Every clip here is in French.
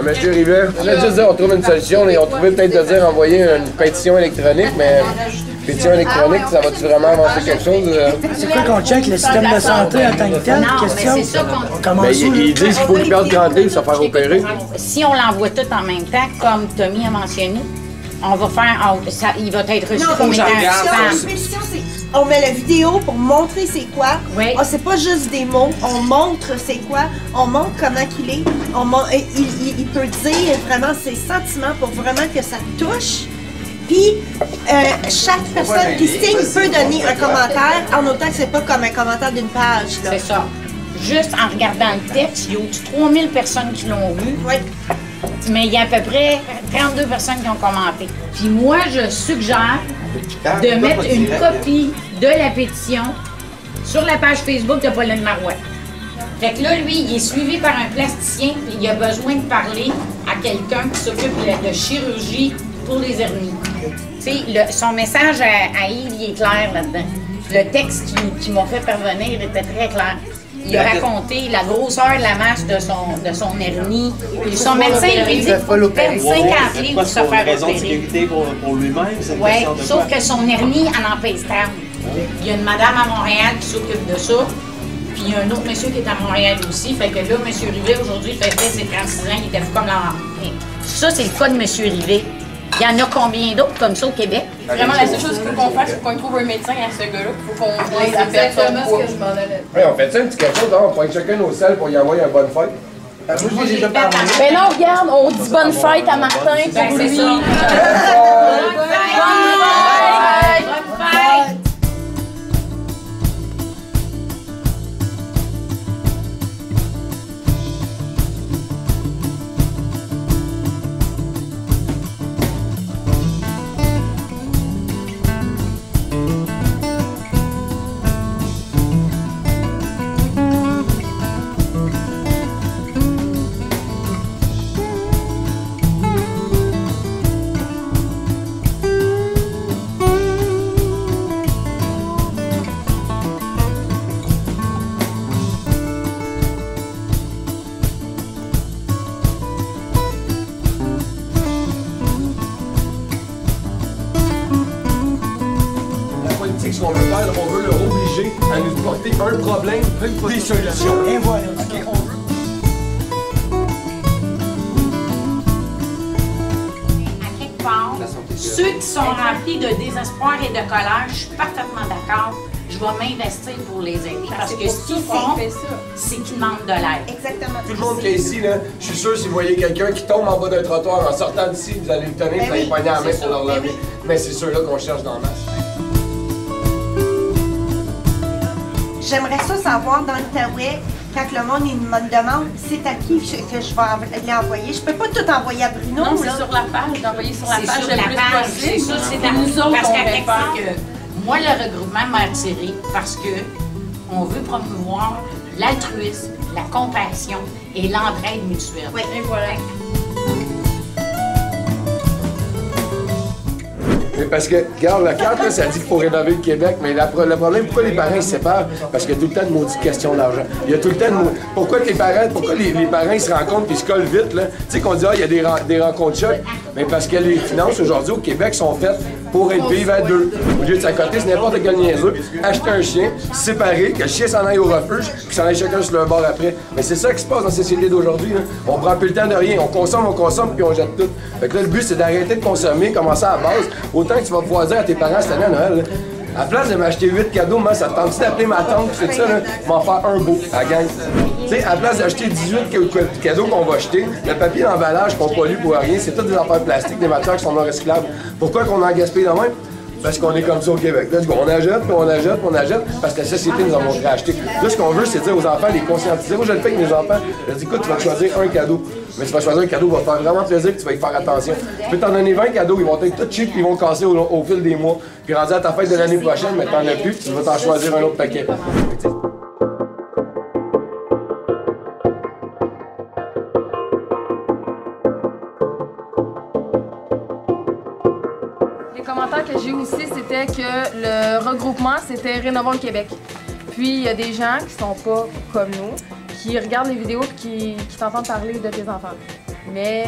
Monsieur Rivet, on a juste dit on trouve une solution. Et on trouvait peut-être de dire envoyer une pétition électronique, mais pétition électronique, ça va-tu vraiment avancer quelque chose? C'est quoi qu'on check, le système de santé en tant que tel? Non, Question? mais c'est ça qu'on... Ben, ils disent qu'il faut qu'il perde 30 livres, se faire opérer. Si on l'envoie tout en même temps, comme Tommy a mentionné, on va faire... il va être reçu Non, comme mais étant la pétition, c'est... On met la vidéo pour montrer c'est quoi. Oui. Oh, c'est pas juste des mots. On montre c'est quoi. On montre comment qu'il est. Il peut dire vraiment ses sentiments pour vraiment que ça touche. Puis, chaque personne qui signe peut donner un commentaire en autant que c'est pas comme un commentaire d'une page. C'est ça. Juste en regardant le texte, il y a au-dessus de 3000 personnes qui l'ont vu. Oui. Mais il y a à peu près 32 personnes qui ont commenté. Puis moi, je suggère de mettre une copie de la pétition sur la page Facebook de Pauline Marois. Fait que là, lui, il est suivi par un plasticien et il a besoin de parler à quelqu'un qui s'occupe de chirurgie pour les hernies. Tu sais, son message à Yves, il est clair là-dedans. Le texte qu'il m'a fait parvenir était très clair. Il a raconté la grosseur de la masse de son hernie. Puis son médecin lui dit qu'il faut perdre 50 livres pour se faire raison de opérer. sécurité pour lui-même? Oui, sauf que son hernie, elle en pèse 30. Il y a une madame à Montréal qui s'occupe de ça. Puis il y a un autre monsieur qui est à Montréal aussi. Fait que là, M. Rivet, aujourd'hui, fêtait ses 36 ans, il était fou comme l'an. Ça, c'est le cas de M. Rivet. Il y en a combien d'autres comme ça au Québec? Vraiment, la seule chose qu'il faut qu'on fasse, c'est qu'on trouve un médecin à ce gars-là. Il faut qu'on les appelle son poids. Oui, on fait ça un petit quelque chose, on prend chacun nos selles pour y envoyer une bonne fête. Moi, j'ai déjà parlé. Ben non, regarde, on dit bonne fête à Martin pour lui. Bonne fête! Ce qu'on veut faire, on veut le obliger à nous porter un problème, des solutions. Et voilà. Okay, on veut... À quelque part, ceux qui sont remplis de désespoir et de colère, je suis parfaitement d'accord. Je vais m'investir pour les aider. Parce que ce qu'ils font, c'est qu'ils demandent de l'aide. Exactement. Tout le monde qui est ici, là, je suis sûr si vous voyez quelqu'un qui tombe en bas d'un trottoir en sortant d'ici, vous allez le tenir, vous allez le pogner à la main pour le relever. Mais c'est ceux-là qu'on cherche dans la masse. J'aimerais ça savoir dans l'Outaouais, quand le monde il me demande c'est à qui que je vais les envoyer. Je peux pas tout envoyer à Bruno. Non, c'est là. sur la page, d'envoyer sur la C'est page sur le la plus page, possible. c'est ça, c'est à nous autres parce qu'on qu'à va quelque faire. part que moi, le regroupement m'a attiré parce que on veut promouvoir l'altruisme, la compassion et l'entraide mutuelle. Oui. Et voilà. Mais parce que, regarde, la carte, là, ça dit qu'il faut rénover le Québec, mais le problème, pourquoi les parents se séparent? Parce qu'il y a tout le temps de maudites questions d'argent. Il y a tout le temps de pourquoi les parents ils se rencontrent puis se collent vite, là? Tu sais qu'on dit, il y a des rencontres chocs, mais parce que les finances aujourd'hui au Québec sont faites pour être vivre à deux. Au lieu de s'accoter, c'est n'importe quel niaiseux. Acheter un chien, se séparer, que le chien s'en aille au refuge, qu'ils s'en aille chacun sur leur bord après. Mais c'est ça qui se passe dans la société d'aujourd'hui, là. On prend plus le temps de rien. On consomme, puis on jette tout. Fait que là, le but, c'est d'arrêter de consommer, commencer à la base. Autant que tu vas pouvoir dire à tes parents cette année à Noël, là, à la place de m'acheter 8 cadeaux, moi, ça te tente d'appeler ma tante, pis c'est ça, là, m'en faire un beau, à la gang. Tu sais, à la place d'acheter 18 cadeaux qu'on va acheter, le papier d'emballage qu'on pollue pour rien, c'est toutes des affaires plastiques, des matières qui sont non recyclables. Pourquoi qu'on en gaspille de même? Parce qu'on est comme ça au Québec. Là, on achète, puis on achète, puis on achète, parce que la société nous a montré à acheter. Là, ce qu'on veut, c'est dire aux enfants, les conscientiser. Moi, je le fais avec mes enfants. Je dis, écoute, tu vas choisir un cadeau. Mais tu vas choisir un cadeau qui va te faire vraiment plaisir, que tu vas y faire attention. Je peux t'en donner 20 cadeaux, ils vont être tout cheap, puis ils vont casser au fil des mois. Puis rendu à ta fête de l'année prochaine, mais t'en as plus, puis tu vas t'en choisir un autre paquet. Les commentaires que j'ai eu aussi, c'était que le regroupement, c'était Rénovons le Québec. Puis il y a des gens qui sont pas comme nous, qui regardent les vidéos et qui t'entendent parler de tes enfants. Mais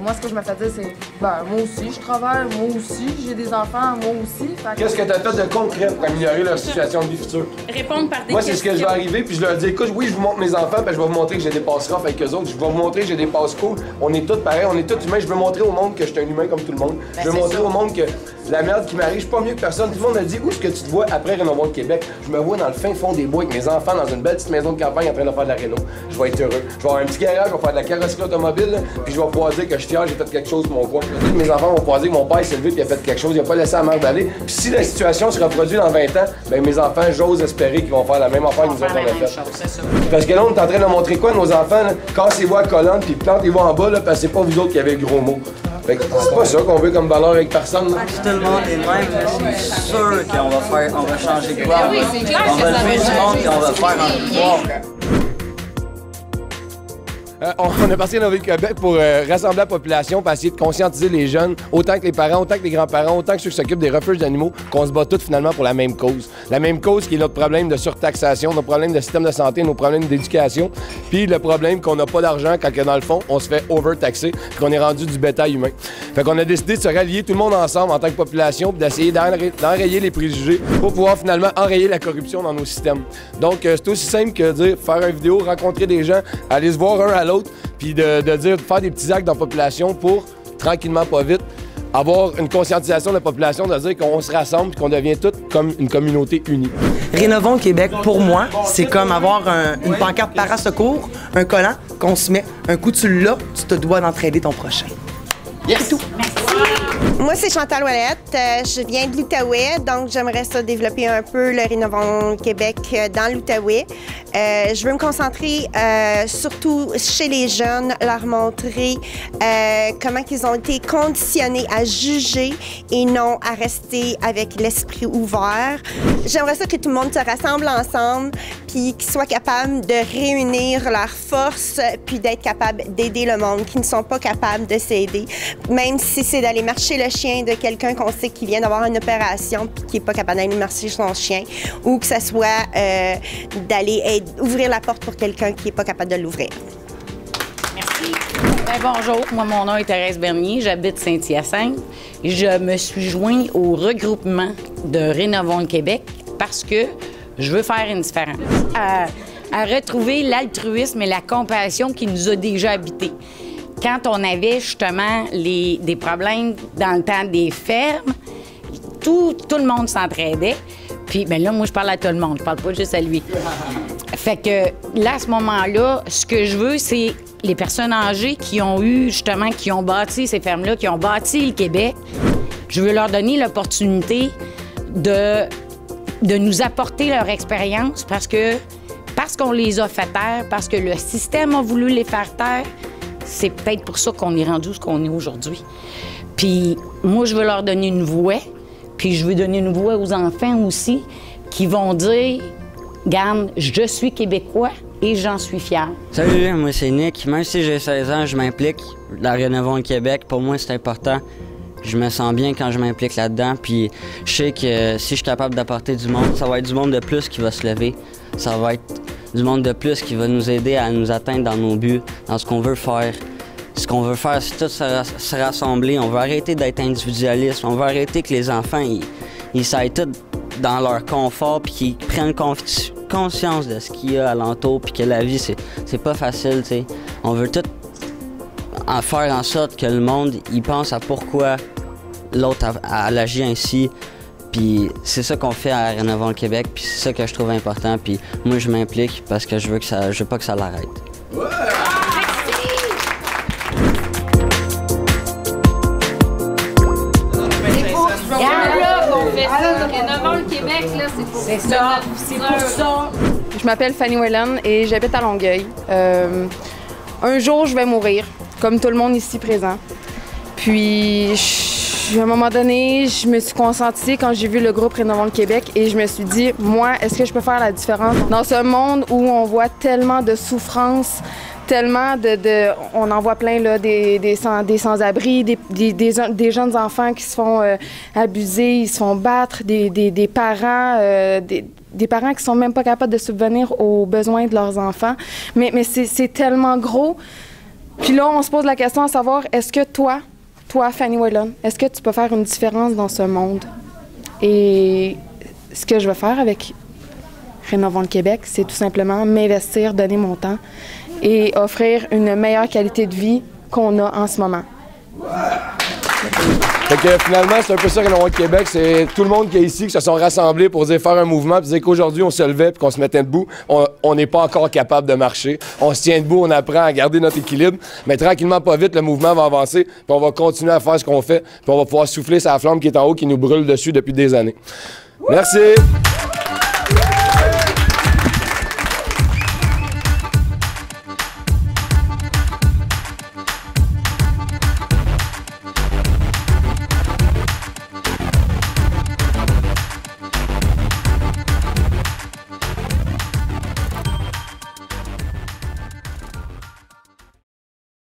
moi, ce que je me fais dire, c'est ben, moi aussi, je travaille, moi aussi, j'ai des enfants, moi aussi. Qu'est-ce que tu as fait de concret pour améliorer leur situation de vie future? Répondre par des Moi, c'est ce que je vais arriver, puis je leur dis, écoute, oui, je vous montre mes enfants, puis je vais vous montrer que j'ai des passes rough avec eux autres. Je vais vous montrer que j'ai des passes cool. On est tous pareils, on est tous humains. Je veux montrer au monde que je suis un humain comme tout le monde. Je veux montrer au monde que la merde qui m'arrive, je suis pas mieux que personne. Tout le monde me dit, où est-ce que tu te vois après Rénovons le Québec? Je me vois dans le fin fond des bois avec mes enfants, dans une belle petite maison de campagne en train de faire de la réno. Je vais être heureux. Je vais avoir un petit garage, je vais faire de la carrosserie automobile, là, puis je vais pouvoir dire que je suis fier, j'ai fait quelque chose pour mon coin. Mes enfants vont pouvoir dire que mon père s'est levé et il a fait quelque chose, il a pas laissé la merde aller. Puis si la situation se reproduit dans 20 ans, ben mes enfants, j'ose espérer qu'ils vont faire la même affaire que nous autres on a fait. Parce que là, on est en train de montrer quoi, nos enfants, là? Cassez-vous à la colonne, puis plantez-vous en bas, là, parce que c'est pas vous autres qui avez le gros mot. Fait que c'est pas ça qu'on veut comme valeur avec personne. Là. Si tout le monde est même, c'est sûr qu'on va changer de quoi. Oui, c'est clair on va lever du monde et on va faire un pouvoir. On est parti à Rénovons-le-Québec pour rassembler la population, pour essayer de conscientiser les jeunes, autant que les parents, autant que les grands-parents, autant que ceux qui s'occupent des refuges d'animaux, qu'on se bat tous finalement pour la même cause. La même cause qui est notre problème de surtaxation, notre problème de système de santé, nos problèmes d'éducation, puis le problème qu'on n'a pas d'argent quand, dans le fond, on se fait overtaxer, qu'on est rendu du bétail humain. Fait qu'on a décidé de se rallier tout le monde ensemble en tant que population, puis d'essayer d'enrayer les préjugés pour pouvoir finalement enrayer la corruption dans nos systèmes. Donc, c'est aussi simple que de dire, faire une vidéo, rencontrer des gens, aller se voir un à l'autre, puis de dire, de faire des petits actes dans la population pour, tranquillement, pas vite, avoir une conscientisation de la population, de dire qu'on se rassemble et qu'on devient tous comme une communauté unie. Rénovons le Québec, pour moi, c'est comme avoir une pancarte parasecours, un collant qu'on se met. Un coup, tu l'as, tu te dois d'entraider ton prochain. Yes! C'est tout. Moi, c'est Chantal Ouellette. Je viens de l'Outaouais, donc j'aimerais ça développer un peu le Rénovons le Québec dans l'Outaouais. Je veux me concentrer surtout chez les jeunes, leur montrer comment ils ont été conditionnés à juger et non à rester avec l'esprit ouvert. J'aimerais ça que tout le monde se rassemble ensemble puis qu'ils soient capables de réunir leurs forces puis d'être capables d'aider le monde, qui ne sont pas capables de s'aider. Même si c'est d'aller marcher le chien de quelqu'un qu'on sait qui vient d'avoir une opération puis qui n'est pas capable d'aller marcher son chien, ou que ce soit d'aller ouvrir la porte pour quelqu'un qui n'est pas capable de l'ouvrir. Merci. Ben, bonjour, moi mon nom est Thérèse Bernier, j'habite Saint-Hyacinthe. Je me suis joint au regroupement de Rénovons le Québec parce que je veux faire une différence. À retrouver l'altruisme et la compassion qui nous a déjà habités. Quand on avait justement des problèmes dans le temps des fermes, tout le monde s'entraidait. Puis, ben là, moi, je parle à tout le monde, je parle pas juste à lui. Fait que là, à ce moment-là, ce que je veux, c'est les personnes âgées qui ont eu, justement, qui ont bâti ces fermes-là, qui ont bâti le Québec. Je veux leur donner l'opportunité de nous apporter leur expérience parce qu'on les a fait taire, parce que le système a voulu les faire taire. C'est peut-être pour ça qu'on est rendu où qu'on est aujourd'hui. Puis moi, je veux leur donner une voix, puis je veux donner une voix aux enfants aussi, qui vont dire, « Garde, je suis Québécois et j'en suis fier. » Salut, moi c'est Nick. Même si j'ai 16 ans, je m'implique dans Rénovons le Québec. Pour moi, c'est important. Je me sens bien quand je m'implique là-dedans, puis je sais que si je suis capable d'apporter du monde, ça va être du monde de plus qui va se lever. Ça va être du monde de plus qui va nous aider à nous atteindre dans nos buts, dans ce qu'on veut faire. Ce qu'on veut faire, c'est tout se rassembler. On veut arrêter d'être individualiste. On veut arrêter que les enfants, ils s'aillent tous dans leur confort puis qu'ils prennent conscience de ce qu'il y a alentour puis que la vie, c'est pas facile, tu sais. On veut tout en faire en sorte que le monde, il pense à pourquoi l'autre a agi ainsi. Puis c'est ça qu'on fait à Rénovons le Québec, puis c'est ça que je trouve important. Puis moi, je m'implique parce que je veux pas que ça l'arrête. Ouais! Rénovons le Québec, là, c'est pour ça. C'est pour ça. Je m'appelle Fanny Whelan et j'habite à Longueuil. Un jour, je vais mourir, comme tout le monde ici présent. Puis, à un moment donné, je me suis conscientisée quand j'ai vu le groupe Rénovons le Québec et je me suis dit, moi, est-ce que je peux faire la différence dans ce monde où on voit tellement de souffrance, tellement on en voit plein, là, des sans-abri, des jeunes enfants qui se font abuser, ils se font battre, des parents, des parents qui sont même pas capables de subvenir aux besoins de leurs enfants. Mais c'est tellement gros. Puis là, on se pose la question à savoir, est-ce que toi, Fanny Whelan, est-ce que tu peux faire une différence dans ce monde? Et ce que je veux faire avec Rénovons le Québec, c'est tout simplement m'investir, donner mon temps et offrir une meilleure qualité de vie qu'on a en ce moment. Fait que finalement, c'est un peu ça Rénovons le Québec, c'est tout le monde qui est ici qui se sont rassemblés pour dire faire un mouvement, puis dire qu'aujourd'hui on se levait puis qu'on se mettait debout, on n'est pas encore capable de marcher. On se tient debout, on apprend à garder notre équilibre, mais tranquillement pas vite, le mouvement va avancer, puis on va continuer à faire ce qu'on fait, puis on va pouvoir souffler sa flamme qui est en haut, qui nous brûle dessus depuis des années. Merci!